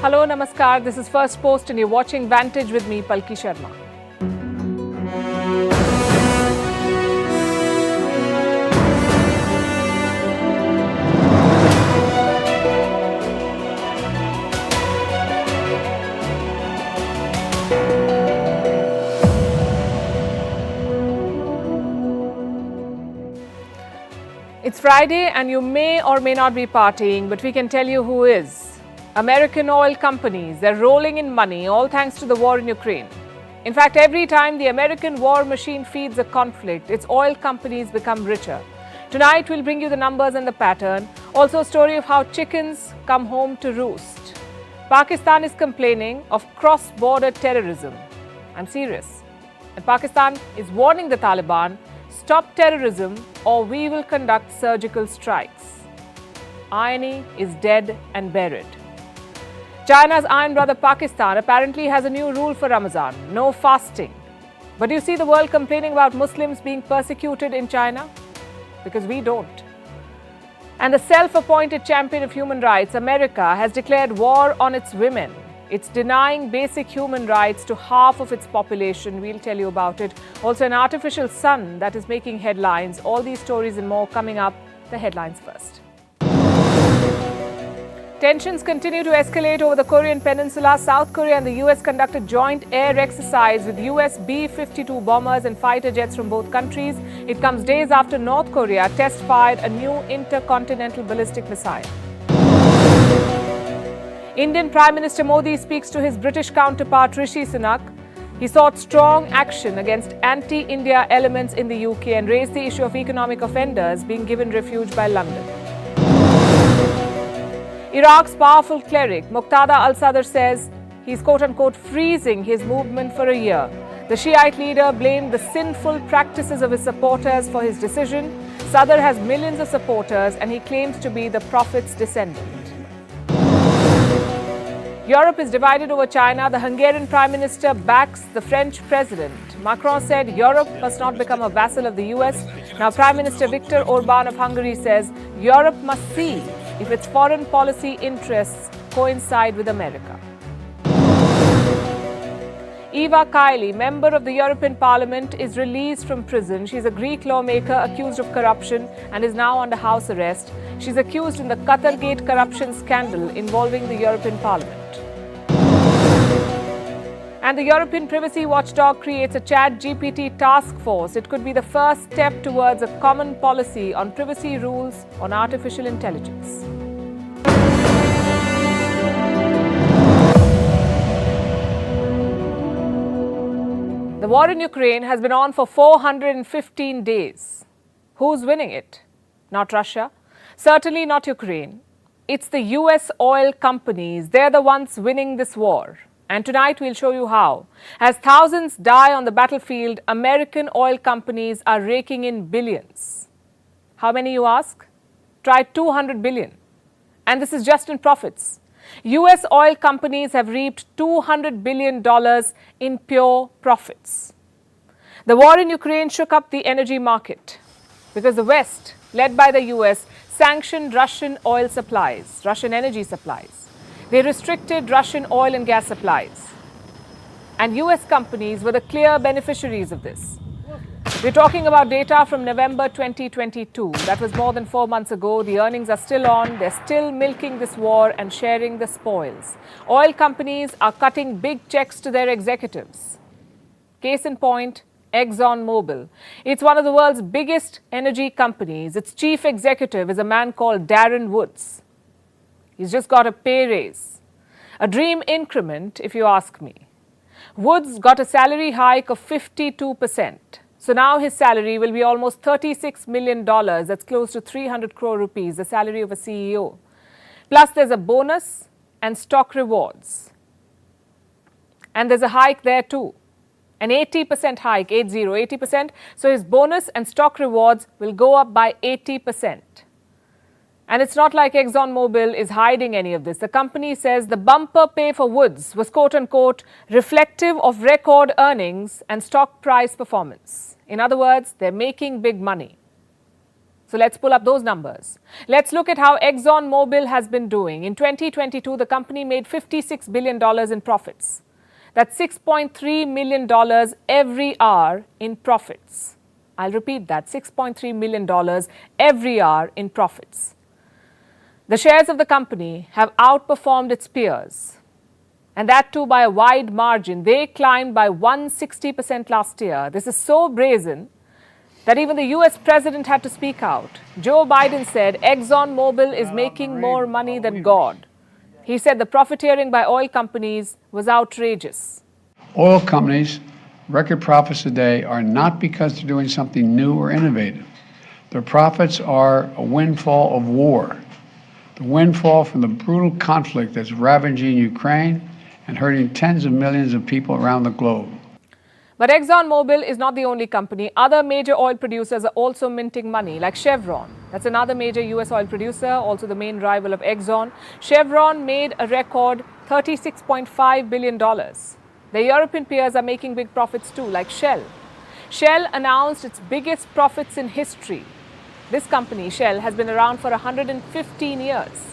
Hello, Namaskar. This is Firstpost and you're watching Vantage with me, Palki Sharma. It's Friday and you may or may not be partying, but we can tell you who is. American oil companies, they're rolling in money, all thanks to the war in Ukraine. In fact, every time the American war machine feeds a conflict, its oil companies become richer. Tonight, we'll bring you the numbers and the pattern. Also, a story of how chickens come home to roost. Pakistan is complaining of cross-border terrorism. I'm serious. And Pakistan is warning the Taliban, stop terrorism or we will conduct surgical strikes. Irony is dead and buried. China's iron brother Pakistan apparently has a new rule for Ramzan, no fasting. But do you see the world complaining about Muslims being persecuted in China? Because we don't. And the self-appointed champion of human rights, America, has declared war on its women. It's denying basic human rights to half of its population. We'll tell you about it. Also, an artificial sun that is making headlines. All these stories and more coming up. The headlines first. Tensions continue to escalate over the Korean peninsula. South Korea and the US conducted joint air exercise with US B-52 bombers and fighter jets from both countries. It comes days after North Korea test-fired a new intercontinental ballistic missile. Indian Prime Minister Modi speaks to his British counterpart Rishi Sunak. He sought strong action against anti-India elements in the UK and raised the issue of economic offenders being given refuge by London. Iraq's powerful cleric Muqtada al-Sadr says he's quote-unquote freezing his movement for a year. The Shiite leader blamed the sinful practices of his supporters for his decision. Sadr has millions of supporters and he claims to be the Prophet's descendant. Europe is divided over China. The Hungarian Prime Minister backs the French President. Macron said Europe must not become a vassal of the US. Now Prime Minister Viktor Orban of Hungary says Europe must see if its foreign policy interests coincide with America. Eva Kaili, member of the European Parliament, is released from prison. She's a Greek lawmaker accused of corruption and is now under house arrest. She's accused in the Qatargate corruption scandal involving the European Parliament. And the European privacy watchdog creates a ChatGPT task force. It could be the first step towards a common policy on privacy rules on artificial intelligence. The war in Ukraine has been on for 415 days. Who's winning it? Not Russia. Certainly not Ukraine. It's the US oil companies. They're the ones winning this war. And tonight we'll show you how. As thousands die on the battlefield, American oil companies are raking in billions. How many, you ask? Try 200 billion. And this is just in profits. US oil companies have reaped $200 billion in pure profits. The war in Ukraine shook up the energy market because the West, led by the US, sanctioned Russian oil supplies, Russian energy supplies. They restricted Russian oil and gas supplies. And US companies were the clear beneficiaries of this. We're talking about data from November 2022. That was more than 4 months ago. The earnings are still on. They're still milking this war and sharing the spoils. Oil companies are cutting big checks to their executives. Case in point, ExxonMobil. It's one of the world's biggest energy companies. Its chief executive is a man called Darren Woods. He's just got a pay raise. A dream increment, if you ask me. Woods got a salary hike of 52%. So now his salary will be almost $36 million. That's close to 300 crore rupees, the salary of a CEO. Plus there's a bonus and stock rewards. And there's a hike there too. An 80% hike, 80%. So his bonus and stock rewards will go up by 80%. And it's not like ExxonMobil is hiding any of this. The company says the bumper pay for Woods was quote-unquote reflective of record earnings and stock price performance. In other words, they're making big money. So let's pull up those numbers. Let's look at how ExxonMobil has been doing. In 2022, the company made $56 billion in profits. That's $6.3 million every hour in profits. I'll repeat that, $6.3 million every hour in profits. The shares of the company have outperformed its peers, and that too by a wide margin. They climbed by 160% last year. This is so brazen that even the US president had to speak out. Joe Biden said ExxonMobil is making more money than God. He said the profiteering by oil companies was outrageous. Oil companies' record profits today are not because they're doing something new or innovative. Their profits are a windfall of war. The windfall from the brutal conflict that's ravaging Ukraine and hurting tens of millions of people around the globe. But ExxonMobil is not the only company. Other major oil producers are also minting money, like Chevron. That's another major US oil producer, also the main rival of Exxon. Chevron made a record $36.5 billion. The European peers are making big profits too, like Shell. Shell announced its biggest profits in history. This company, Shell, has been around for 115 years.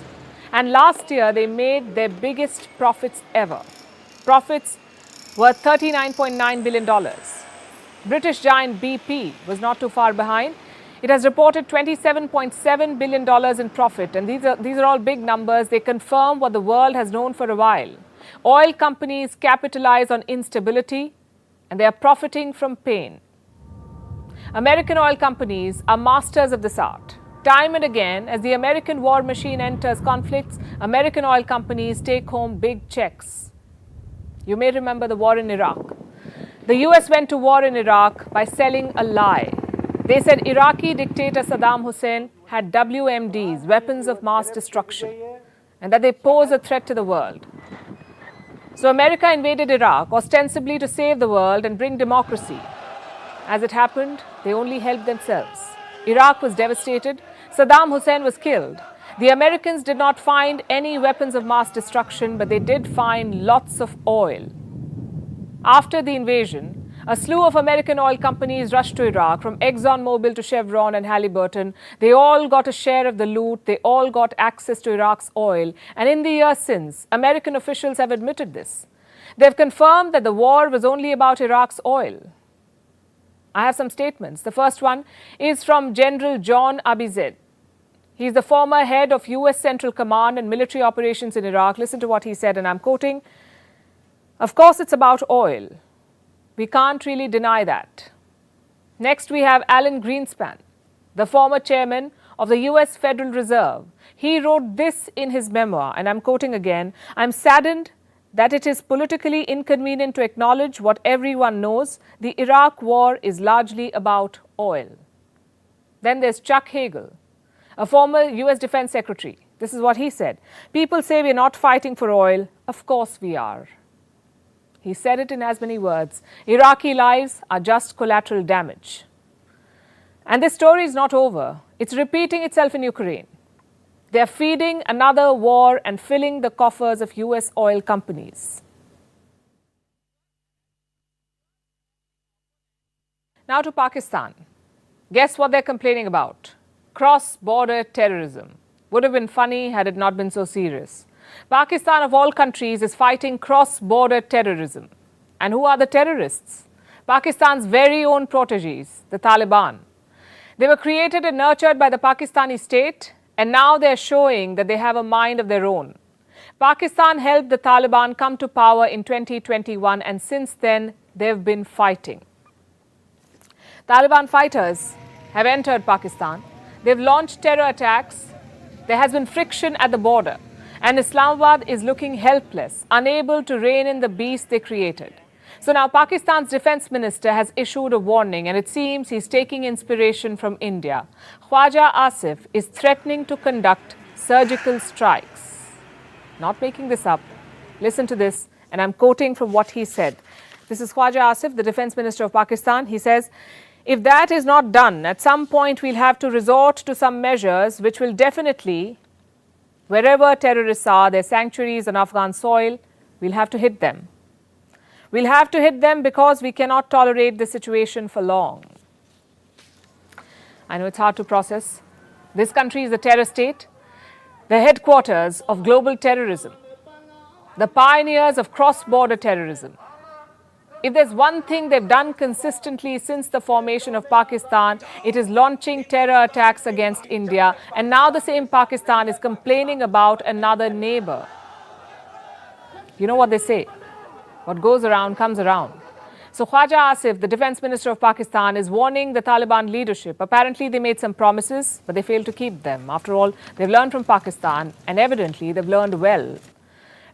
And last year, they made their biggest profits ever. Profits worth $39.9 billion. British giant BP was not too far behind. It has reported $27.7 billion in profit. And these are all big numbers. They confirm what the world has known for a while. Oil companies capitalize on instability, and they are profiting from pain. American oil companies are masters of this art. Time and again, as the American war machine enters conflicts, American oil companies take home big checks. You may remember the war in Iraq. The US went to war in Iraq by selling a lie. They said Iraqi dictator Saddam Hussein had WMDs, weapons of mass destruction, and that they pose a threat to the world. So America invaded Iraq ostensibly to save the world and bring democracy. As it happened, they only helped themselves. Iraq was devastated. Saddam Hussein was killed. The Americans did not find any weapons of mass destruction, but they did find lots of oil. After the invasion, a slew of American oil companies rushed to Iraq, from ExxonMobil to Chevron and Halliburton. They all got a share of the loot. They all got access to Iraq's oil. And in the years since, American officials have admitted this. They've confirmed that the war was only about Iraq's oil. I have some statements. The first one is from General John Abizad. He's the former head of US Central Command and military operations in Iraq. Listen to what he said, and I'm quoting. Of course, it's about oil. We can't really deny that. Next, we have Alan Greenspan, the former chairman of the US Federal Reserve. He wrote this in his memoir, and I'm quoting again. I'm saddened that it is politically inconvenient to acknowledge what everyone knows. The Iraq war is largely about oil. Then there's Chuck Hagel, a former US Defense Secretary. This is what he said. People say we're not fighting for oil. Of course we are. He said it in as many words. Iraqi lives are just collateral damage. And this story is not over. It's repeating itself in Ukraine. They're feeding another war and filling the coffers of US oil companies. Now to Pakistan. Guess what they're complaining about? Cross-border terrorism. Would have been funny had it not been so serious. Pakistan, of all countries, is fighting cross-border terrorism. And who are the terrorists? Pakistan's very own proteges, the Taliban. They were created and nurtured by the Pakistani state, and now they're showing that they have a mind of their own. Pakistan helped the Taliban come to power in 2021, and since then, they've been fighting. Taliban fighters have entered Pakistan. They've launched terror attacks. There has been friction at the border. And Islamabad is looking helpless, unable to rein in the beast they created. So now Pakistan's defense minister has issued a warning, and it seems he's taking inspiration from India. Khwaja Asif is threatening to conduct surgical strikes. Not making this up. Listen to this, and I'm quoting from what he said. This is Khwaja Asif, the defense minister of Pakistan. He says, if that is not done, at some point we'll have to resort to some measures which will definitely, wherever terrorists are, their sanctuaries on Afghan soil, we'll have to hit them. We'll have to hit them because we cannot tolerate this situation for long. I know it's hard to process. This country is a terror state, the headquarters of global terrorism, the pioneers of cross-border terrorism. If there's one thing they've done consistently since the formation of Pakistan, it is launching terror attacks against India. And now the same Pakistan is complaining about another neighbor. You know what they say? What goes around comes around. So Khwaja Asif, the defense minister of Pakistan, is warning the Taliban leadership. Apparently they made some promises, but they failed to keep them. After all, they've learned from Pakistan, and evidently they've learned well.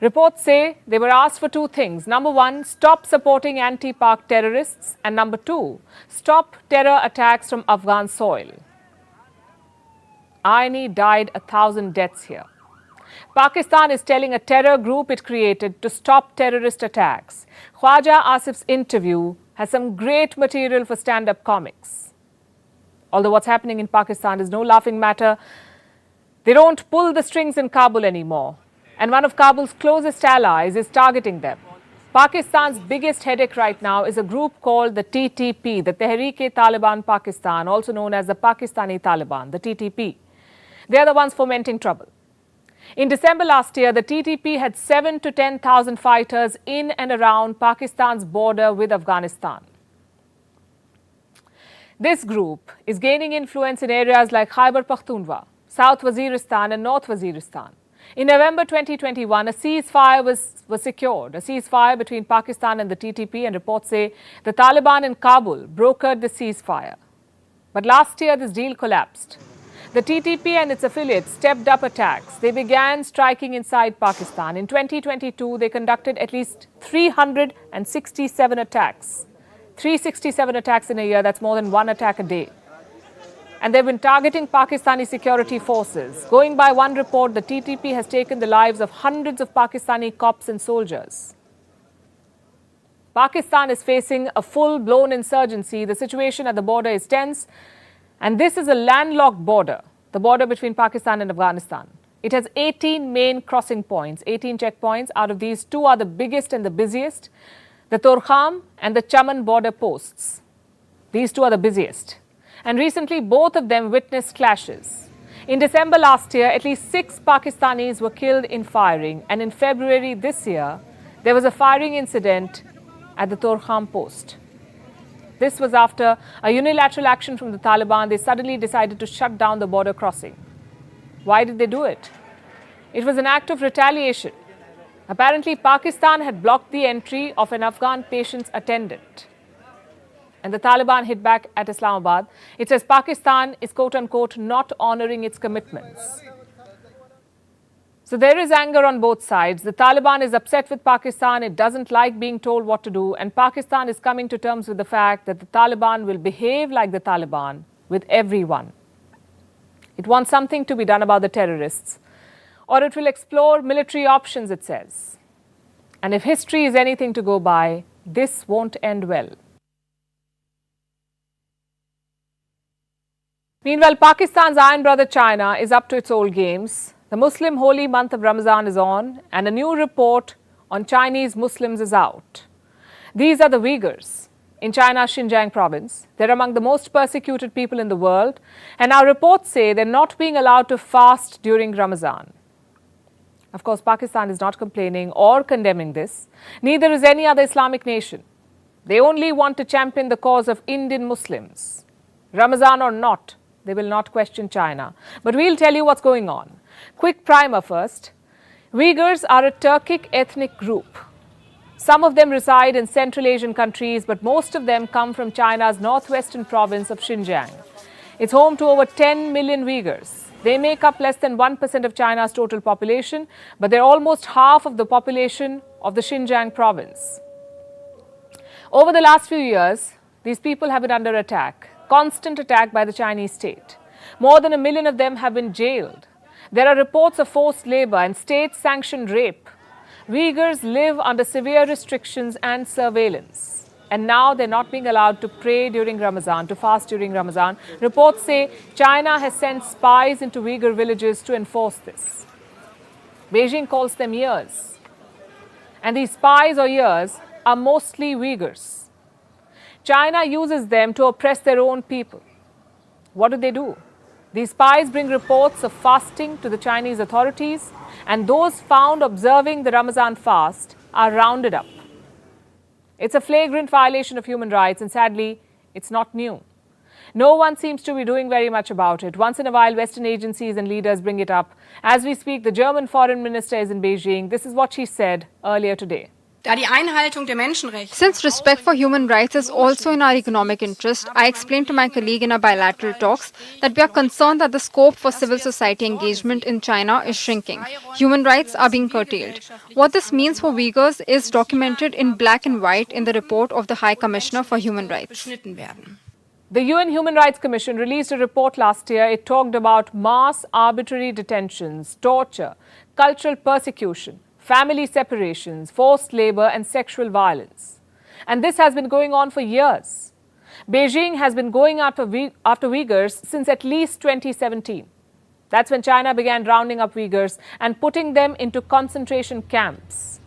Reports say they were asked for two things. Number one, stop supporting anti-Pak terrorists. And number two, stop terror attacks from Afghan soil. Irony died 1,000 deaths here. Pakistan is telling a terror group it created to stop terrorist attacks. Khwaja Asif's interview has some great material for stand-up comics. Although what's happening in Pakistan is no laughing matter, they don't pull the strings in Kabul anymore. And one of Kabul's closest allies is targeting them. Pakistan's biggest headache right now is a group called the TTP, the Tehreek-e-Taliban Pakistan, also known as the Pakistani Taliban, the TTP. They are the ones fomenting trouble. In December last year, the TTP had 7,000 to 10,000 fighters in and around Pakistan's border with Afghanistan. This group is gaining influence in areas like Khyber Pakhtunkhwa, South Waziristan and North Waziristan. In November 2021, a ceasefire was secured, a ceasefire between Pakistan and the TTP, and reports say the Taliban in Kabul brokered the ceasefire. But last year, this deal collapsed. The TTP and its affiliates stepped up attacks. They began striking inside Pakistan. In 2022, they conducted at least 367 attacks. 367 attacks in a year, that's more than one attack a day. And they've been targeting Pakistani security forces. Going by one report, the TTP has taken the lives of hundreds of Pakistani cops and soldiers. Pakistan is facing a full-blown insurgency. The situation at the border is tense. And this is a landlocked border, the border between Pakistan and Afghanistan. It has 18 main crossing points, 18 checkpoints. Out of these, two are the biggest and the busiest, the Torkham and the Chaman border posts. These two are the busiest. And recently, both of them witnessed clashes. In December last year, at least 6 Pakistanis were killed in firing. And in February this year, there was a firing incident at the Torkham post. This was after a unilateral action from the Taliban. They suddenly decided to shut down the border crossing. Why did they do it? It was an act of retaliation. Apparently, Pakistan had blocked the entry of an Afghan patient's attendant. And the Taliban hit back at Islamabad. It says Pakistan is, quote-unquote, not honoring its commitments. So there is anger on both sides. The Taliban is upset with Pakistan. It doesn't like being told what to do. And Pakistan is coming to terms with the fact that the Taliban will behave like the Taliban with everyone. It wants something to be done about the terrorists, or it will explore military options, it says. And if history is anything to go by, this won't end well. Meanwhile, Pakistan's iron brother China is up to its old games. The Muslim holy month of Ramzan is on, and a new report on Chinese Muslims is out. These are the Uyghurs in China's Xinjiang province. They're among the most persecuted people in the world, and our reports say they're not being allowed to fast during Ramzan. Of course, Pakistan is not complaining or condemning this. Neither is any other Islamic nation. They only want to champion the cause of Indian Muslims. Ramzan or not, they will not question China. But we'll tell you what's going on. Quick primer first. Uyghurs are a Turkic ethnic group. Some of them reside in Central Asian countries, but most of them come from China's northwestern province of Xinjiang. It's home to over 10 million Uyghurs. They make up less than 1% of China's total population, but they're almost half of the population of the Xinjiang province. Over the last few years, these people have been under attack. Constant attack by the Chinese state. More than 1 million of them have been jailed. There are reports of forced labor and state-sanctioned rape. Uyghurs live under severe restrictions and surveillance. And now they're not being allowed to pray during Ramazan, to fast during Ramazan. Reports say China has sent spies into Uyghur villages to enforce this. Beijing calls them ears. And these spies or ears are mostly Uyghurs. China uses them to oppress their own people. What do? These spies bring reports of fasting to the Chinese authorities, and those found observing the Ramzan fast are rounded up. It's a flagrant violation of human rights, and sadly, it's not new. No one seems to be doing very much about it. Once in a while, Western agencies and leaders bring it up. As we speak, the German foreign minister is in Beijing. This is what she said earlier today. Since respect for human rights is also in our economic interest, I explained to my colleague in our bilateral talks that we are concerned that the scope for civil society engagement in China is shrinking. Human rights are being curtailed. What this means for Uyghurs is documented in black and white in the report of the High Commissioner for Human Rights. The UN Human Rights Commission released a report last year. It talked about mass arbitrary detentions, torture, cultural persecution, family separations, forced labor and sexual violence. And this has been going on for years. Beijing has been going after Uyghurs since at least 2017. That's when China began rounding up Uyghurs and putting them into concentration camps.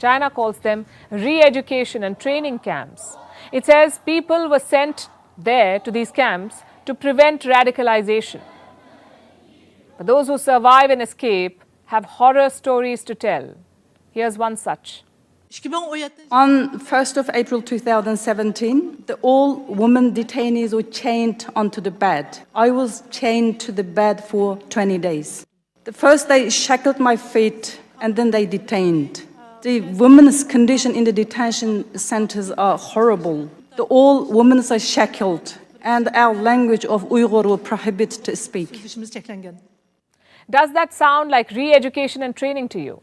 China calls them re-education and training camps. It says people were sent there to these camps to prevent radicalization. But those who survive and escape have horror stories to tell. Here's one such. On 1st of April 2017, all women detainees were chained onto the bed. I was chained to the bed for 20 days. The first they shackled my feet and then they detained. The women's condition in the detention centers are horrible. All women are shackled and our language of Uyghur will prohibit to speak. Does that sound like re-education and training to you?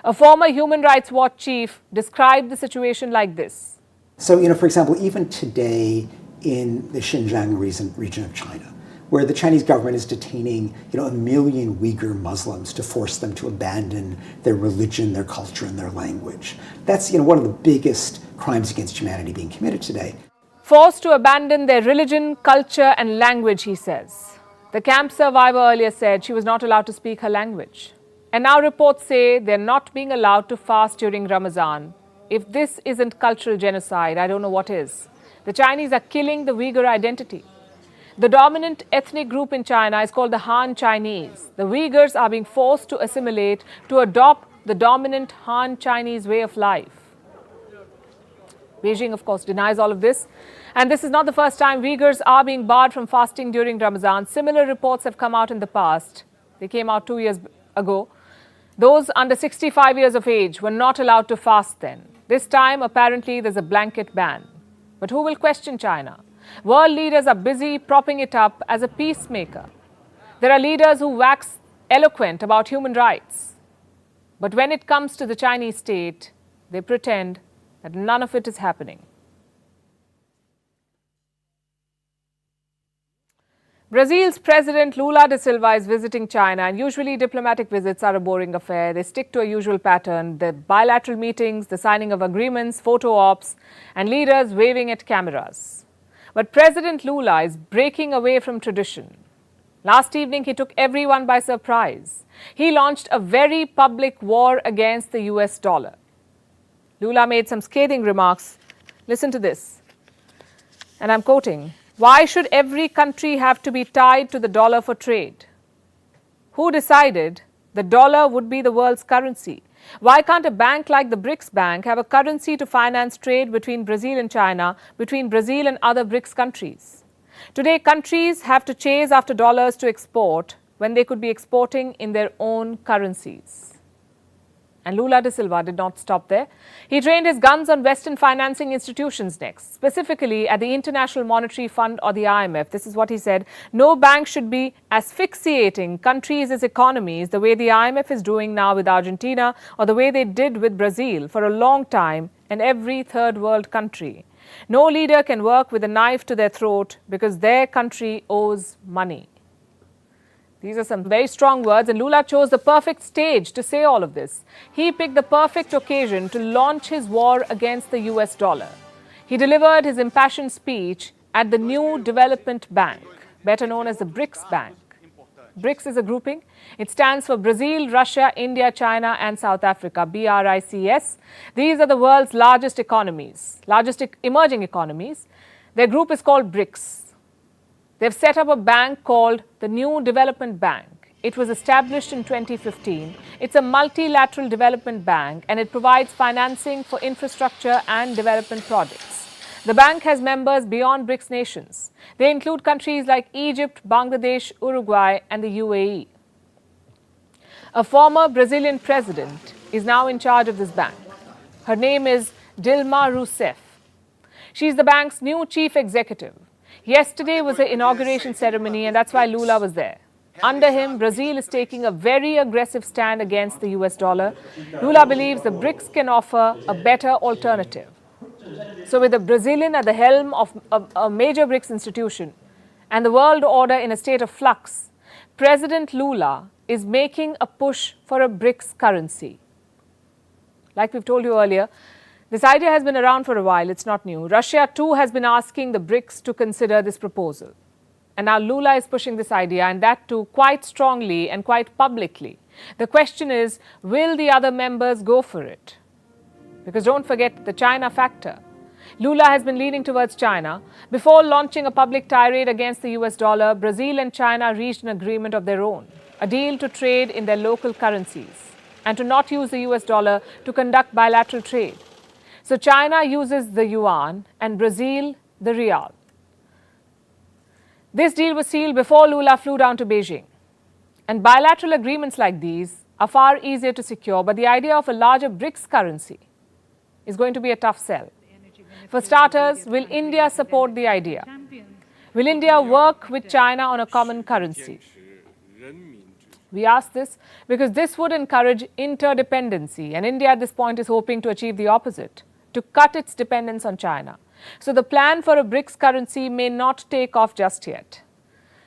A former Human Rights Watch chief described the situation like this. So, for example, even today in the Xinjiang region of China, where the Chinese government is detaining, 1 million Uyghur Muslims to force them to abandon their religion, their culture, and their language. That's, one of the biggest crimes against humanity being committed today. Forced to abandon their religion, culture, and language, he says. The camp survivor earlier said she was not allowed to speak her language. And now reports say they're not being allowed to fast during Ramzan. If this isn't cultural genocide, I don't know what is. The Chinese are killing the Uyghur identity. The dominant ethnic group in China is called the Han Chinese. The Uyghurs are being forced to assimilate, to adopt the dominant Han Chinese way of life. Beijing, of course, denies all of this. And this is not the first time Uyghurs are being barred from fasting during Ramzan. Similar reports have come out in the past. They came out 2 years ago. Those under 65 years of age were not allowed to fast then. This time, apparently, there's a blanket ban. But who will question China? World leaders are busy propping it up as a peacemaker. There are leaders who wax eloquent about human rights. But when it comes to the Chinese state, they pretend that none of it is happening. Brazil's President Lula da Silva is visiting China, and usually diplomatic visits are a boring affair. They stick to a usual pattern: the bilateral meetings, the signing of agreements, photo ops, and leaders waving at cameras. But President Lula is breaking away from tradition. Last evening, he took everyone by surprise. He launched a very public war against the US dollar. Lula made some scathing remarks. Listen to this. And I'm quoting, "Why should every country have to be tied to the dollar for trade? Who decided the dollar would be the world's currency? Why can't a bank like the Brics Bank have a currency to finance trade between Brazil and China, between Brazil and other Brics countries? Today, countries have to chase after dollars to export when they could be exporting in their own currencies." And Lula da Silva did not stop there. He trained his guns on Western financing institutions next, specifically at the International Monetary Fund or the IMF. This is what he said: "No bank should be asphyxiating countries' economies the way the IMF is doing now with Argentina, or the way they did with Brazil for a long time and every third world country. No leader can work with a knife to their throat because their country owes money." These are some very strong words, and Lula chose the perfect stage to say all of this. He picked the perfect occasion to launch his war against the US dollar. He delivered his impassioned speech at the New Development Bank, better known as the Brics Bank. Brics is a grouping. It stands for Brazil, Russia, India, China, and South Africa, BRICS. These are the world's largest economies, largest emerging economies. Their group is called Brics. They've set up a bank called the New Development Bank. It was established in 2015. It's a multilateral development bank and it provides financing for infrastructure and development projects. The bank has members beyond Brics nations. They include countries like Egypt, Bangladesh, Uruguay, and the UAE. A former Brazilian president is now in charge of this bank. Her name is Dilma Rousseff. She's the bank's new chief executive. Yesterday was the inauguration ceremony, and that's why Lula was there. Under him, Brazil is taking a very aggressive stand against the US dollar. Lula believes the BRICS can offer a better alternative. So with a Brazilian at the helm of a major BRICS institution and the world order in a state of flux, President Lula is making a push for a BRICS currency. Like we've told you earlier, this idea has been around for a while. It's not new. Russia too has been asking the BRICS to consider this proposal. And now Lula is pushing this idea, and that too quite strongly and quite publicly. The question is, will the other members go for it? Because don't forget the China factor. Lula has been leaning towards China. Before launching a public tirade against the US dollar, Brazil and China reached an agreement of their own, a deal to trade in their local currencies and to not use the US dollar to conduct bilateral trade. So China uses the yuan and Brazil the real. This deal was sealed before Lula flew down to Beijing. And bilateral agreements like these are far easier to secure, but the idea of a larger BRICS currency is going to be a tough sell. For starters, will India support the idea? Will India work with China on a common currency? We ask this because this would encourage interdependency, and India at this point is hoping to achieve the opposite, to cut its dependence on China. So the plan for a BRICS currency may not take off just yet.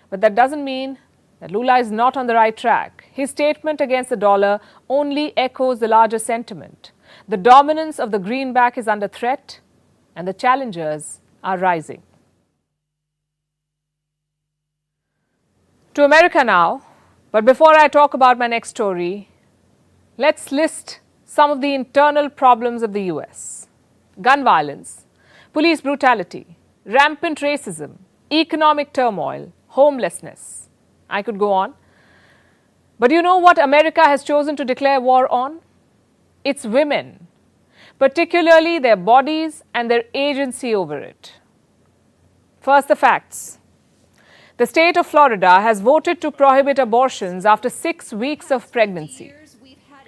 But that doesn't mean that Lula is not on the right track. His statement against the dollar only echoes the larger sentiment. The dominance of the greenback is under threat, and the challengers are rising. To America now, but before I talk about my next story, let's list some of the internal problems of the US. Gun violence, police brutality, rampant racism, economic turmoil, homelessness. I could go on. But you know what America has chosen to declare war on? It's women, particularly their bodies and their agency over it. First, the facts. The state of Florida has voted to prohibit abortions after 6 weeks of pregnancy.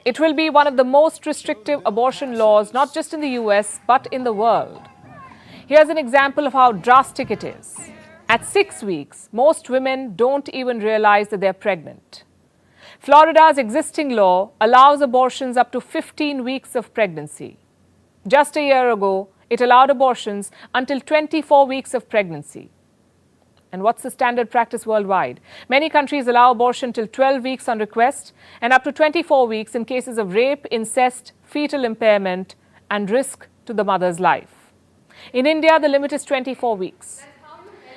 It will be one of the most restrictive abortion laws, not just in the US, but in the world. Here's an example of how drastic it is. At 6 weeks, most women don't even realize that they're pregnant. Florida's existing law allows abortions up to 15 weeks of pregnancy. Just a year ago, it allowed abortions until 24 weeks of pregnancy. And what's the standard practice worldwide? Many countries allow abortion till 12 weeks on request and up to 24 weeks in cases of rape, incest, fetal impairment, and risk to the mother's life. In India, the limit is 24 weeks.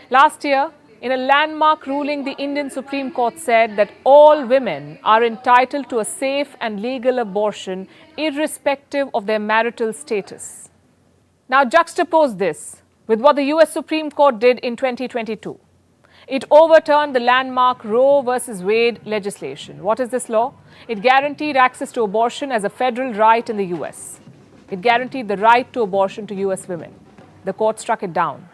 Last year, in a landmark ruling, the Indian Supreme Court said that all women are entitled to a safe and legal abortion irrespective of their marital status. Now juxtapose this with what the US Supreme Court did in 2022. It overturned the landmark Roe versus Wade legislation. What is this law? It guaranteed access to abortion as a federal right in the US. It guaranteed the right to abortion to US women. The court struck it down.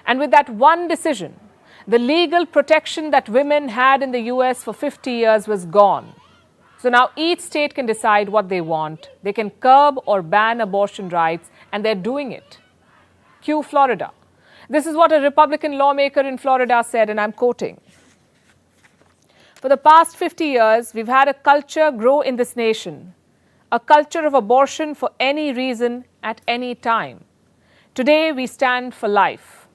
And with that one decision, the legal protection that women had in the US for 50 years was gone. So now each state can decide what they want. They can curb or ban abortion rights, and they're doing it. Cue Florida. This is what a Republican lawmaker in Florida said, and I'm quoting. For the past 50 years, we've had a culture grow in this nation, a culture of abortion for any reason at any time. Today, we stand for life.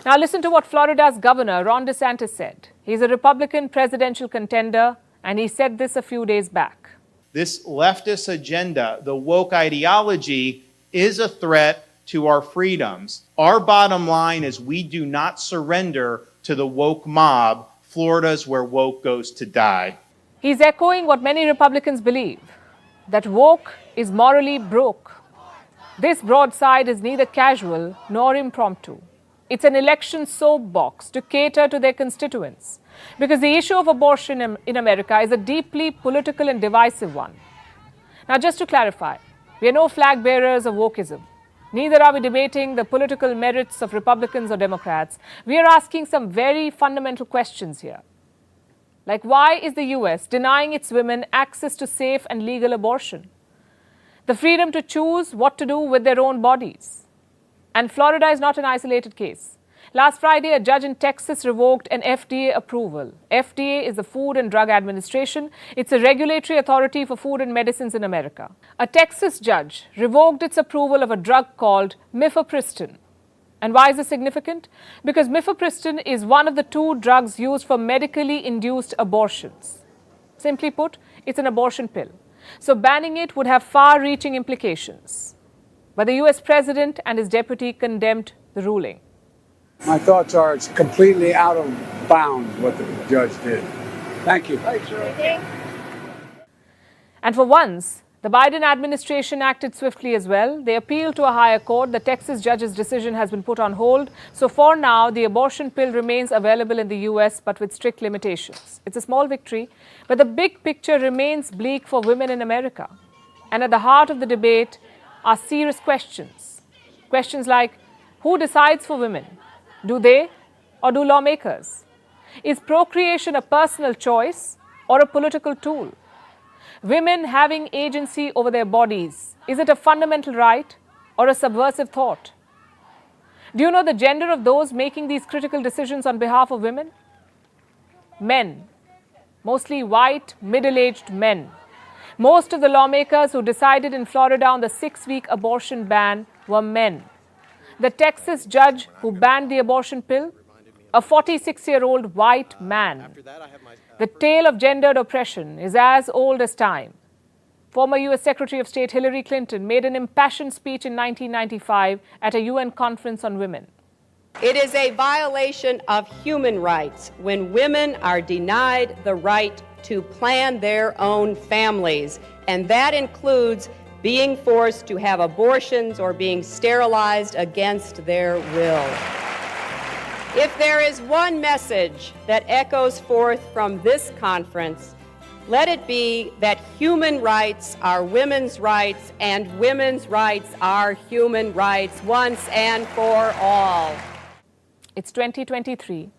Now listen to what Florida's governor, Ron DeSantis, said. He's a Republican presidential contender, and he said this a few days back. This leftist agenda, the woke ideology, is a threat to our freedoms. Our bottom line is we do not surrender to the woke mob. Florida's where woke goes to die. He's echoing what many Republicans believe, that woke is morally broke. This broadside is neither casual nor impromptu. It's an election soapbox to cater to their constituents. Because the issue of abortion in America is a deeply political and divisive one. Now, just to clarify, we are no flag bearers of wokeism. Neither are we debating the political merits of Republicans or Democrats. We are asking some very fundamental questions here. Like, why is the US denying its women access to safe and legal abortion? The freedom to choose what to do with their own bodies. And Florida is not an isolated case. Last Friday, a judge in Texas revoked an FDA approval. FDA is the Food and Drug Administration. It's a regulatory authority for food and medicines in America. A Texas judge revoked its approval of a drug called mifepristone. And why is this significant? Because mifepristone is one of the 2 drugs used for medically induced abortions. Simply put, it's an abortion pill. So banning it would have far-reaching implications. But the US president and his deputy condemned the ruling. My thoughts are it's completely out of bounds what the judge did. Thank you. And for once, the Biden administration acted swiftly as well. They appealed to a higher court. The Texas judge's decision has been put on hold. So for now, the abortion pill remains available in the US, but with strict limitations. It's a small victory, but the big picture remains bleak for women in America. And at the heart of the debate are serious questions. Questions like, who decides for women? Do they or do lawmakers? Is procreation a personal choice or a political tool? Women having agency over their bodies, is it a fundamental right or a subversive thought? Do you know the gender of those making these critical decisions on behalf of women? Men, mostly white, middle-aged men. Most of the lawmakers who decided in Florida on the 6-week abortion ban were men. The Texas judge who banned the abortion pill, a 46-year-old white man. The tale of gendered oppression is as old as time. Former US Secretary of State Hillary Clinton made an impassioned speech in 1995 at a UN conference on women. It is a violation of human rights when women are denied the right to plan their own families, and that includes being forced to have abortions or being sterilized against their will. If there is one message that echoes forth from this conference, let it be that human rights are women's rights and women's rights are human rights once and for all. It's 2023,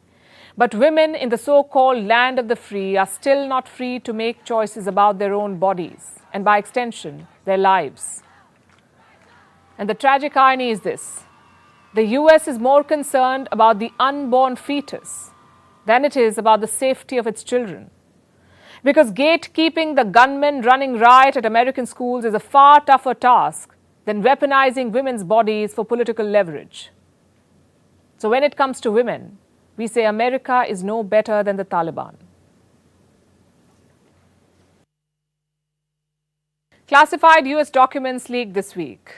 but women in the so-called land of the free are still not free to make choices about their own bodies and, by extension, their lives. And the tragic irony is this: the US is more concerned about the unborn fetus than it is about the safety of its children. Because gatekeeping the gunmen running riot at American schools is a far tougher task than weaponizing women's bodies for political leverage. So when it comes to women, we say America is no better than the Taliban. Classified US documents leaked this week.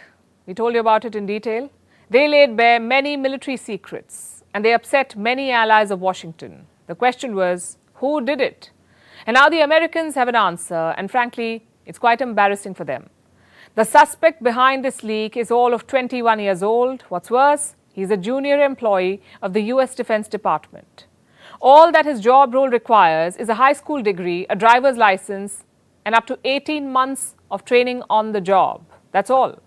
We told you about it in detail. They laid bare many military secrets, and they upset many allies of Washington. The question was, who did it? And now the Americans have an answer, and frankly, it's quite embarrassing for them. The suspect behind this leak is all of 21 years old. What's worse, he's a junior employee of the US Defense Department. All that his job role requires is a high school degree, a driver's license, and up to 18 months of training on the job. That's all.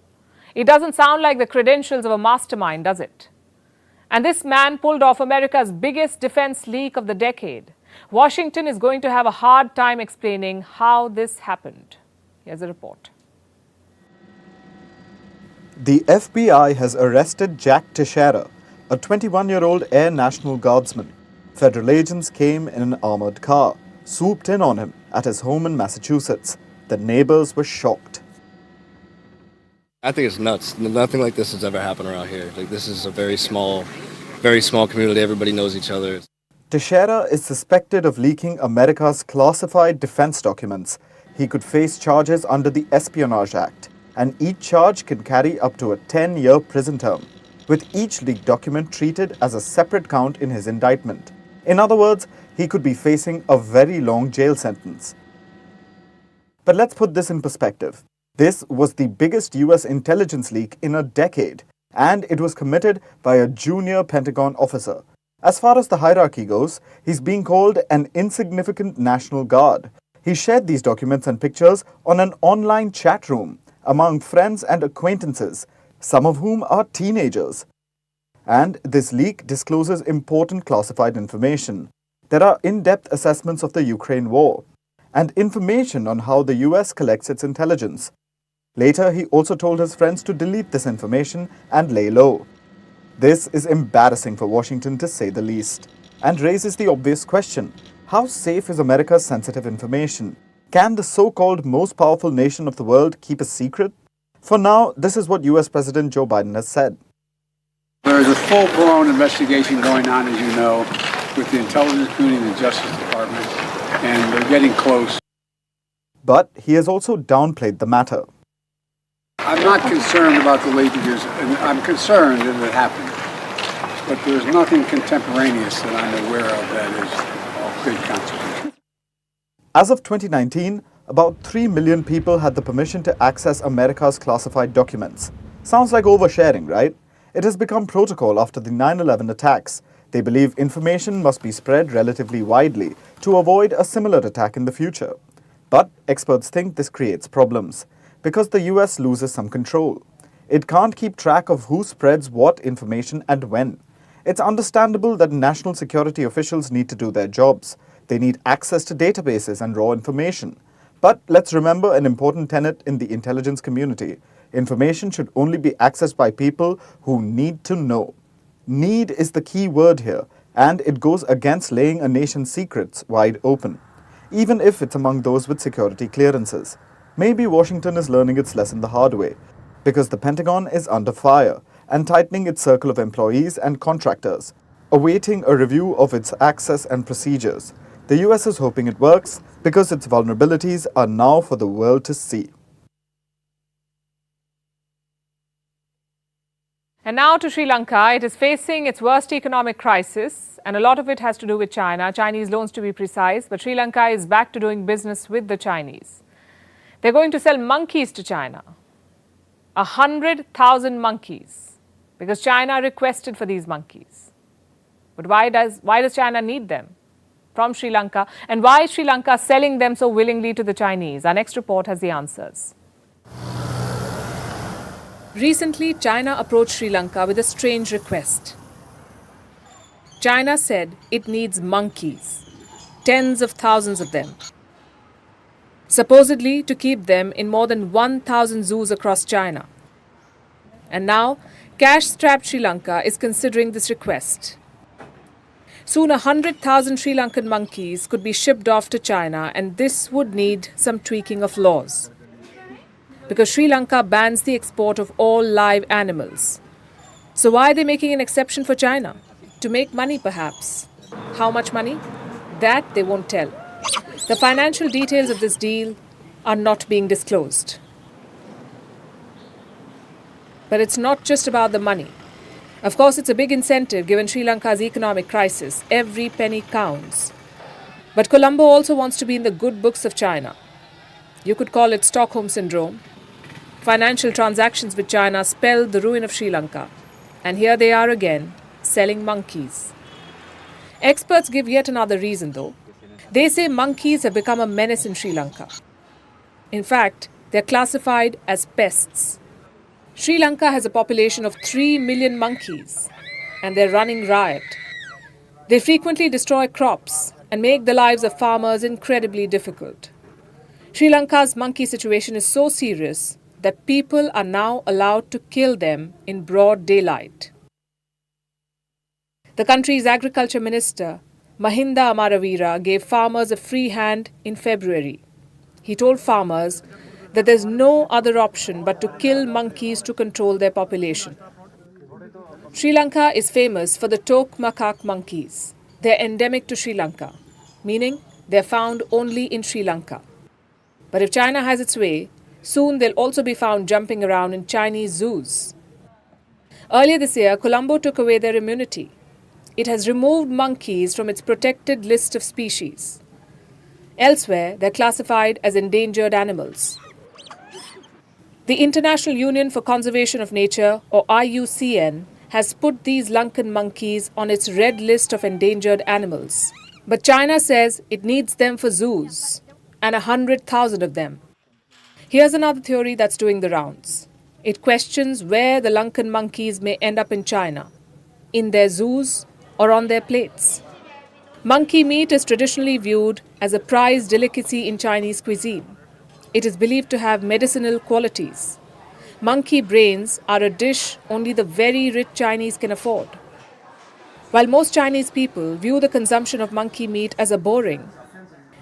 It doesn't sound like the credentials of a mastermind, does it? And this man pulled off America's biggest defense leak of the decade. Washington is going to have a hard time explaining how this happened. Here's a report. The FBI has arrested Jack Teixeira, a 21-year-old Air National Guardsman. Federal agents came in an armored car, swooped in on him at his home in Massachusetts. The neighbors were shocked. I think it's nuts. Nothing like this has ever happened around here. Like, this is a very small community. Everybody knows each other. Teixeira is suspected of leaking America's classified defense documents. He could face charges under the Espionage Act, and each charge can carry up to a 10-year prison term, with each leaked document treated as a separate count in his indictment. In other words, he could be facing a very long jail sentence. But let's put this in perspective. This was the biggest US intelligence leak in a decade. And it was committed by a junior Pentagon officer. As far as the hierarchy goes, he's being called an insignificant National Guard. He shared these documents and pictures on an online chat room among friends and acquaintances, some of whom are teenagers. And this leak discloses important classified information. There are in-depth assessments of the Ukraine war and information on how the US collects its intelligence. Later, he also told his friends to delete this information and lay low. This is embarrassing for Washington, to say the least, and raises the obvious question: how safe is America's sensitive information? Can the so-called most powerful nation of the world keep a secret? For now, this is what US President Joe Biden has said. There is a full-blown investigation going on, as you know, with the intelligence community and the Justice Department, and they're getting close. But he has also downplayed the matter. I'm not concerned about the leakages, and I'm concerned that it happened. But there's nothing contemporaneous that I'm aware of that is of big consequence. As of 2019, about 3 million people had the permission to access America's classified documents. Sounds like oversharing, right? It has become protocol after the 9/11 attacks. They believe information must be spread relatively widely to avoid a similar attack in the future. But experts think this creates problems because the US loses some control. It can't keep track of who spreads what information and when. It's understandable that national security officials need to do their jobs. They need access to databases and raw information. But let's remember an important tenet in the intelligence community. Information should only be accessed by people who need to know. Need is the key word here, and it goes against laying a nation's secrets wide open, even if it's among those with security clearances. Maybe Washington is learning its lesson the hard way, because the Pentagon is under fire and tightening its circle of employees and contractors, awaiting a review of its access and procedures. The US is hoping it works because its vulnerabilities are now for the world to see. And now to Sri Lanka. It is facing its worst economic crisis, and a lot of it has to do with China, Chinese loans to be precise. But Sri Lanka is back to doing business with the Chinese. They're going to sell monkeys to China. 100,000 monkeys, because China requested for these monkeys. But why does China need them from Sri Lanka? And why is Sri Lanka selling them so willingly to the Chinese? Our next report has the answers. Recently, China approached Sri Lanka with a strange request. China said it needs monkeys, tens of thousands of them, supposedly to keep them in more than 1,000 zoos across China. And now, cash-strapped Sri Lanka is considering this request. Soon 100,000 Sri Lankan monkeys could be shipped off to China, and this would need some tweaking of laws, because Sri Lanka bans the export of all live animals. So why are they making an exception for China? To make money, perhaps. How much money? That they won't tell. The financial details of this deal are not being disclosed. But it's not just about the money. Of course, it's a big incentive given Sri Lanka's economic crisis. Every penny counts. But Colombo also wants to be in the good books of China. You could call it Stockholm Syndrome. Financial transactions with China spelled the ruin of Sri Lanka. And here they are again, selling monkeys. Experts give yet another reason, though. They say monkeys have become a menace in Sri Lanka. In fact, they're classified as pests. Sri Lanka has a population of 3 million monkeys, and they're running riot. They frequently destroy crops and make the lives of farmers incredibly difficult. Sri Lanka's monkey situation is so serious that people are now allowed to kill them in broad daylight. The country's agriculture minister, Mahinda Amaravira, gave farmers a free hand in February. He told farmers that there's no other option but to kill monkeys to control their population. Sri Lanka is famous for the toque macaque monkeys. They're endemic to Sri Lanka, meaning they're found only in Sri Lanka. But if China has its way, soon they'll also be found jumping around in Chinese zoos. Earlier this year, Colombo took away their immunity. It has removed monkeys from its protected list of species. Elsewhere, they're classified as endangered animals. The International Union for Conservation of Nature, or IUCN, has put these Lankan monkeys on its red list of endangered animals. But China says it needs them for zoos, and 100,000 of them. Here's another theory that's doing the rounds. It questions where the Lankan monkeys may end up in China, in their zoos or on their plates. Monkey meat is traditionally viewed as a prized delicacy in Chinese cuisine. It is believed to have medicinal qualities. Monkey brains are a dish only the very rich Chinese can afford. While most Chinese people view the consumption of monkey meat as boring,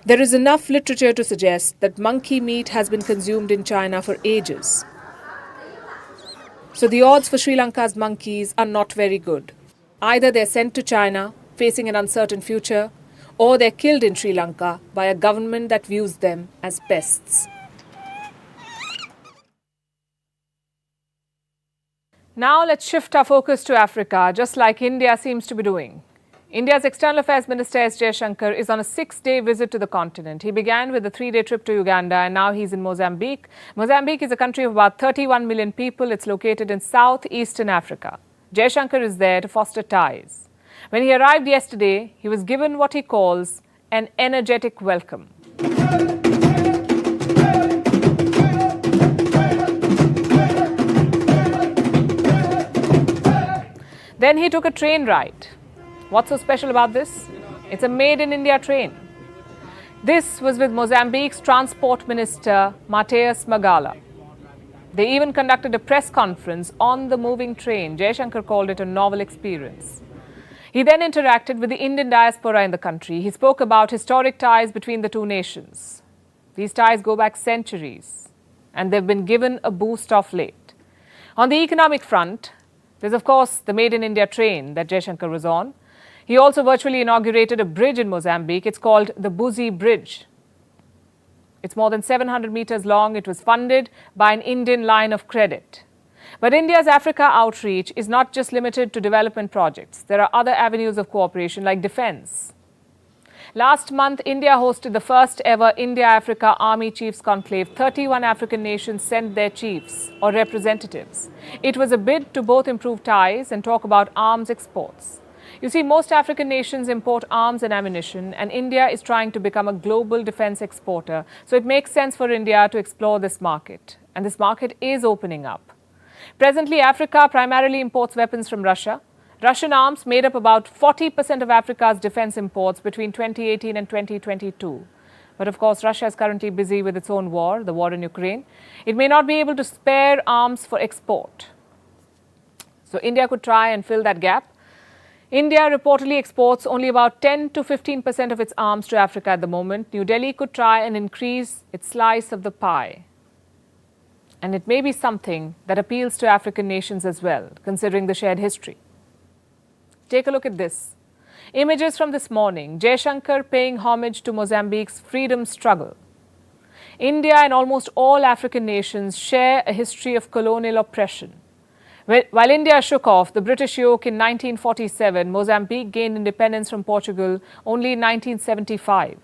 there is enough literature to suggest that monkey meat has been consumed in China for ages. So the odds for Sri Lanka's monkeys are not very good. Either they're sent to China, facing an uncertain future, or they're killed in Sri Lanka by a government that views them as pests. Now let's shift our focus to Africa, just like India seems to be doing. India's External Affairs Minister S. Jaishankar is on a 6-day visit to the continent. He began with a 3-day trip to Uganda and now he's in Mozambique. Mozambique is a country of about 31 million people. It's located in southeastern Africa. Jaishankar is there to foster ties. When he arrived yesterday, he was given what he calls an energetic welcome. Then he took a train ride. What's so special about this? It's a made-in-India train. This was with Mozambique's Transport Minister, Mateus Magala. They even conducted a press conference on the moving train. Jaishankar called it a novel experience. He then interacted with the Indian diaspora in the country. He spoke about historic ties between the two nations. These ties go back centuries, and they've been given a boost of late. On the economic front, there's of course the made-in-India train that Jaishankar was on. He also virtually inaugurated a bridge in Mozambique. It's called the Buzi Bridge. It's more than 700 meters long. It was funded by an Indian line of credit. But India's Africa outreach is not just limited to development projects. There are other avenues of cooperation like defense. Last month, India hosted the first ever India-Africa Army Chiefs Conclave. 31 African nations sent their chiefs or representatives. It was a bid to both improve ties and talk about arms exports. You see, most African nations import arms and ammunition, and India is trying to become a global defense exporter. So it makes sense for India to explore this market. And this market is opening up. Presently, Africa primarily imports weapons from Russia. Russian arms made up about 40% of Africa's defense imports between 2018 and 2022. But of course, Russia is currently busy with its own war, the war in Ukraine. It may not be able to spare arms for export. So India could try and fill that gap. India reportedly exports only about 10 to 15% of its arms to Africa at the moment. New Delhi could try and increase its slice of the pie. And it may be something that appeals to African nations as well, considering the shared history. Take a look at this. Images from this morning, Jaishankar paying homage to Mozambique's freedom struggle. India and almost all African nations share a history of colonial oppression. While India shook off the British yoke in 1947, Mozambique gained independence from Portugal only in 1975.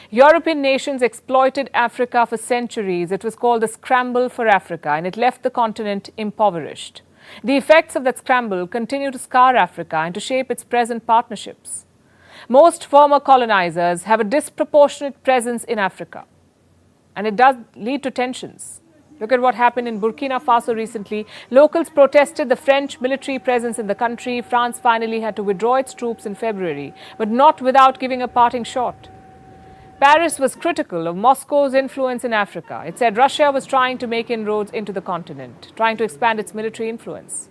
European nations exploited Africa for centuries. It was called the Scramble for Africa, and it left the continent impoverished. The effects of that scramble continue to scar Africa and to shape its present partnerships. Most former colonizers have a disproportionate presence in Africa, and it does lead to tensions. Look at what happened in Burkina Faso recently. Locals protested the French military presence in the country. France finally had to withdraw its troops in February, but not without giving a parting shot. Paris was critical of Moscow's influence in Africa. It said Russia was trying to make inroads into the continent, trying to expand its military influence.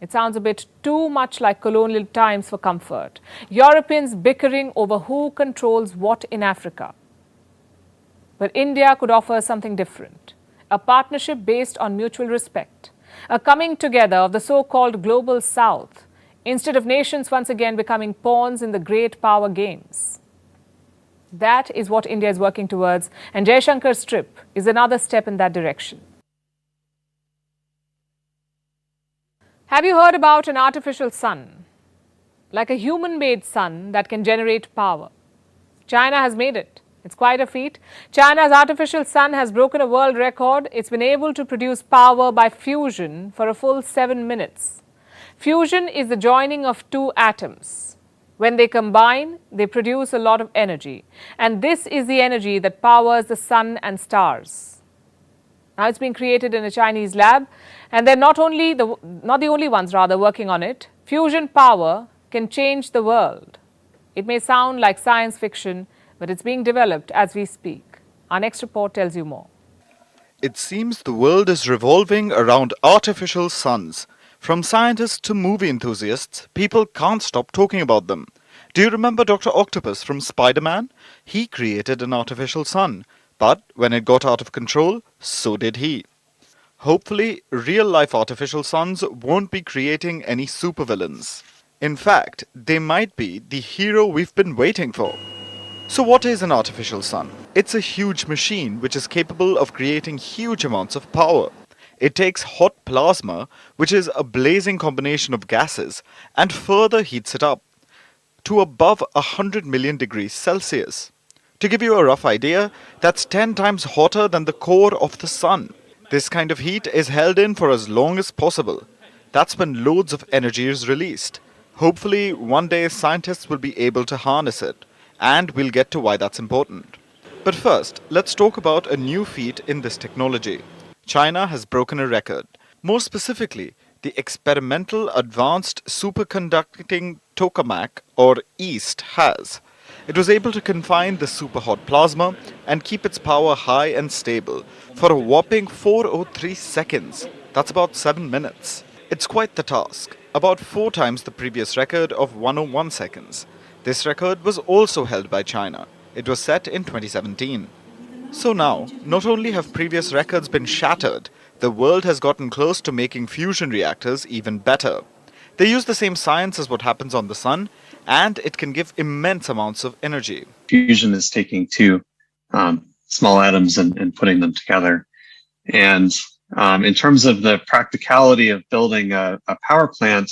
It sounds a bit too much like colonial times for comfort. Europeans bickering over who controls what in Africa. But India could offer something different, a partnership based on mutual respect, a coming together of the so-called global south, instead of nations once again becoming pawns in the great power games. That is what India is working towards, and Jaishankar's trip is another step in that direction. Have you heard about an artificial sun? Like a human-made sun that can generate power. China has made it. It's quite a feat. China's artificial sun has broken a world record. It's been able to produce power by fusion for a full 7 minutes. Fusion is the joining of two atoms. When they combine, they produce a lot of energy. And this is the energy that powers the sun and stars. Now it's being created in a Chinese lab, and they're not the only ones working on it. Fusion power can change the world. It may sound like science fiction, but it's being developed as we speak. Our next report tells you more. It seems the world is revolving around artificial suns. From scientists to movie enthusiasts, people can't stop talking about them. Do you remember Dr. Octopus from Spider-Man? He created an artificial sun, but when it got out of control, so did he. Hopefully, real-life artificial suns won't be creating any supervillains. In fact, they might be the hero we've been waiting for. So what is an artificial sun? It's a huge machine which is capable of creating huge amounts of power. It takes hot plasma, which is a blazing combination of gases, and further heats it up to above 100 million degrees Celsius. To give you a rough idea, that's 10 times hotter than the core of the sun. This kind of heat is held in for as long as possible. That's when loads of energy is released. Hopefully, one day scientists will be able to harness it, and we'll get to why that's important. But first, let's talk about a new feat in this technology. China has broken a record. More specifically, the Experimental Advanced Superconducting Tokamak, or EAST, has. It was able to confine the superhot plasma and keep its power high and stable for a whopping 403 seconds. That's about 7 minutes. It's quite the task, about 4 times the previous record of 101 seconds. This record was also held by China. It was set in 2017. So now, not only have previous records been shattered, the world has gotten close to making fusion reactors even better. They use the same science as what happens on the sun, and it can give immense amounts of energy. Fusion is taking two small atoms and putting them together. And in terms of the practicality of building a power plant,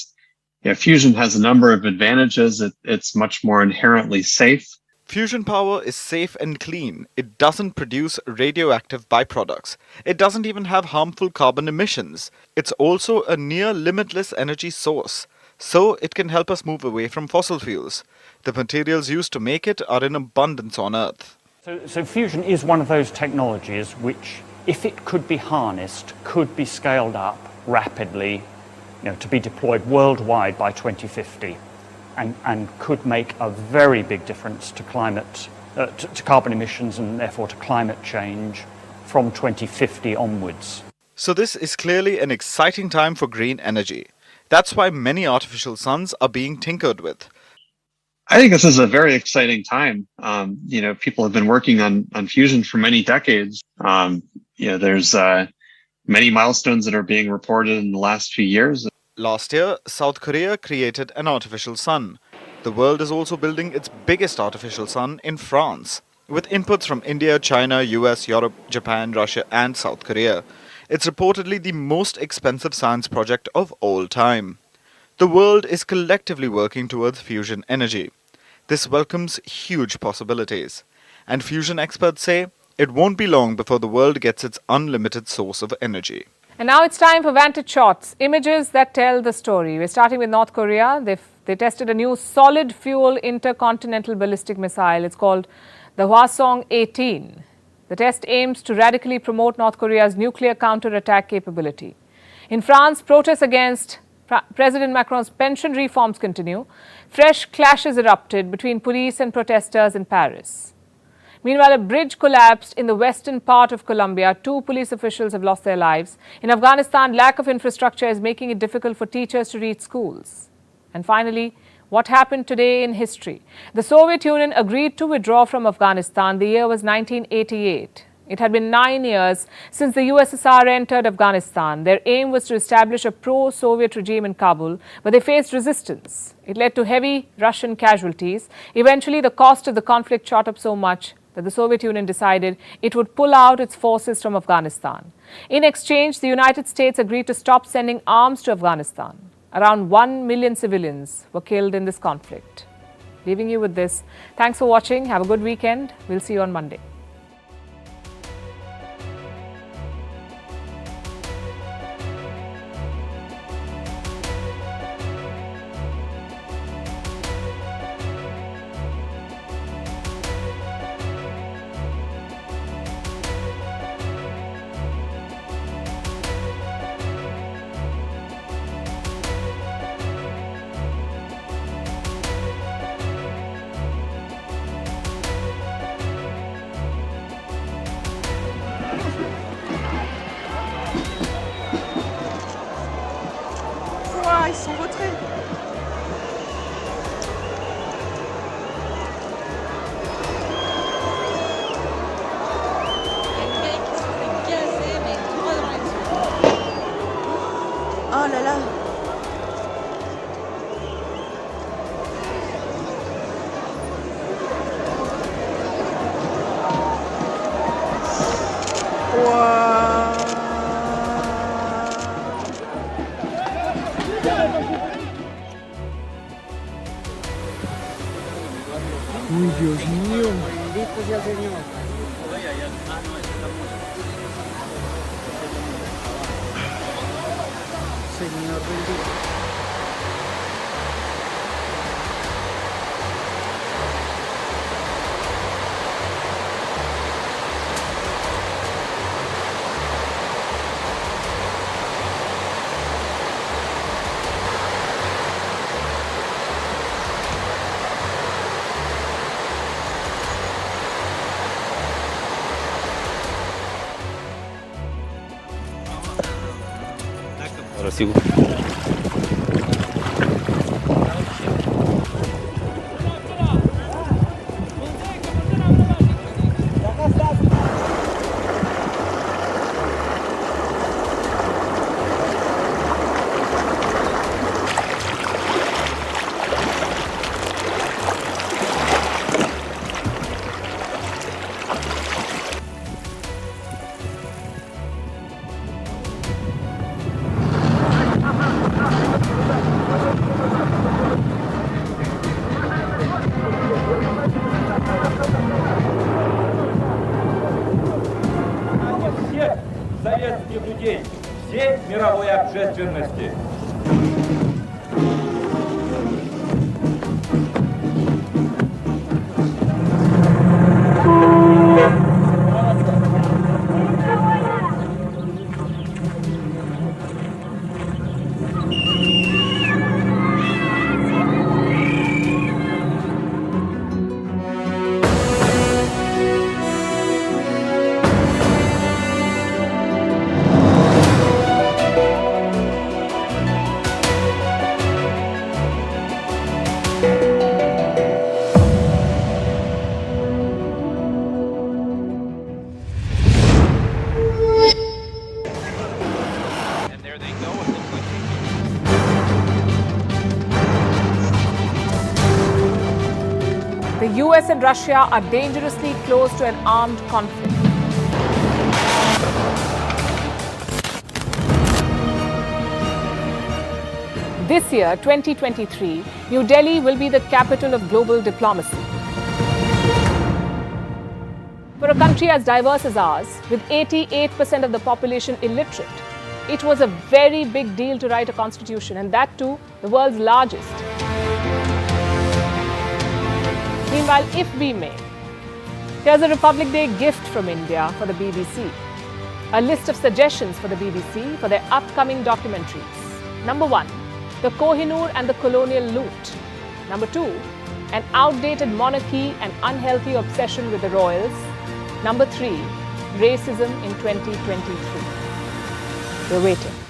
fusion has a number of advantages. It's much more inherently safe. Fusion power is safe and clean. It doesn't produce radioactive byproducts. It doesn't even have harmful carbon emissions. It's also a near limitless energy source, so it can help us move away from fossil fuels. The materials used to make it are in abundance on Earth. So fusion is one of those technologies which, if it could be harnessed, could be scaled up rapidly, to be deployed worldwide by 2050. And could make a very big difference to climate, to carbon emissions and therefore to climate change from 2050 onwards. So this is clearly an exciting time for green energy. That's why many artificial suns are being tinkered with. I think this is a very exciting time. People have been working on fusion for many decades. There's many milestones that are being reported in the last few years. Last year, South Korea created an artificial sun. The world is also building its biggest artificial sun in France, with inputs from India, China, US, Europe, Japan, Russia, and South Korea. It's reportedly the most expensive science project of all time. The world is collectively working towards fusion energy. This welcomes huge possibilities. And fusion experts say it won't be long before the world gets its unlimited source of energy. And now it's time for Vantage shots, images that tell the story. We're starting with North Korea. They tested a new solid fuel intercontinental ballistic missile. It's called the Hwasong-18. The test aims to radically promote North Korea's nuclear counterattack capability. In France, protests against President Macron's pension reforms continue. Fresh clashes erupted between police and protesters in Paris. Meanwhile, a bridge collapsed in the western part of Colombia. 2 police officials have lost their lives. In Afghanistan, lack of infrastructure is making it difficult for teachers to reach schools. And finally, what happened today in history? The Soviet Union agreed to withdraw from Afghanistan. The year was 1988. It had been 9 years since the USSR entered Afghanistan. Their aim was to establish a pro-Soviet regime in Kabul, but they faced resistance. It led to heavy Russian casualties. Eventually, the cost of the conflict shot up so much that the Soviet Union decided it would pull out its forces from Afghanistan. In exchange, the United States agreed to stop sending arms to Afghanistan. Around 1 million civilians were killed in this conflict. Leaving you with this. Thanks for watching. Have a good weekend. We'll see you on Monday. Ils sont retraits. Oh là là. Uy, Dios mío. Bendito sea el Señor. Señor bendito. Ahora sigo. Советских людей, всей мировой общественности. The US and Russia are dangerously close to an armed conflict. This year, 2023, New Delhi will be the capital of global diplomacy. For a country as diverse as ours, with 88% of the population illiterate, it was a very big deal to write a constitution, and that too, the world's largest. Meanwhile, if we may, here's a Republic Day gift from India for the BBC. A list of suggestions for the BBC for their upcoming documentaries. Number 1, the Kohinoor and the colonial loot. Number 2, an outdated monarchy and unhealthy obsession with the royals. Number 3, racism in 2023. We're waiting.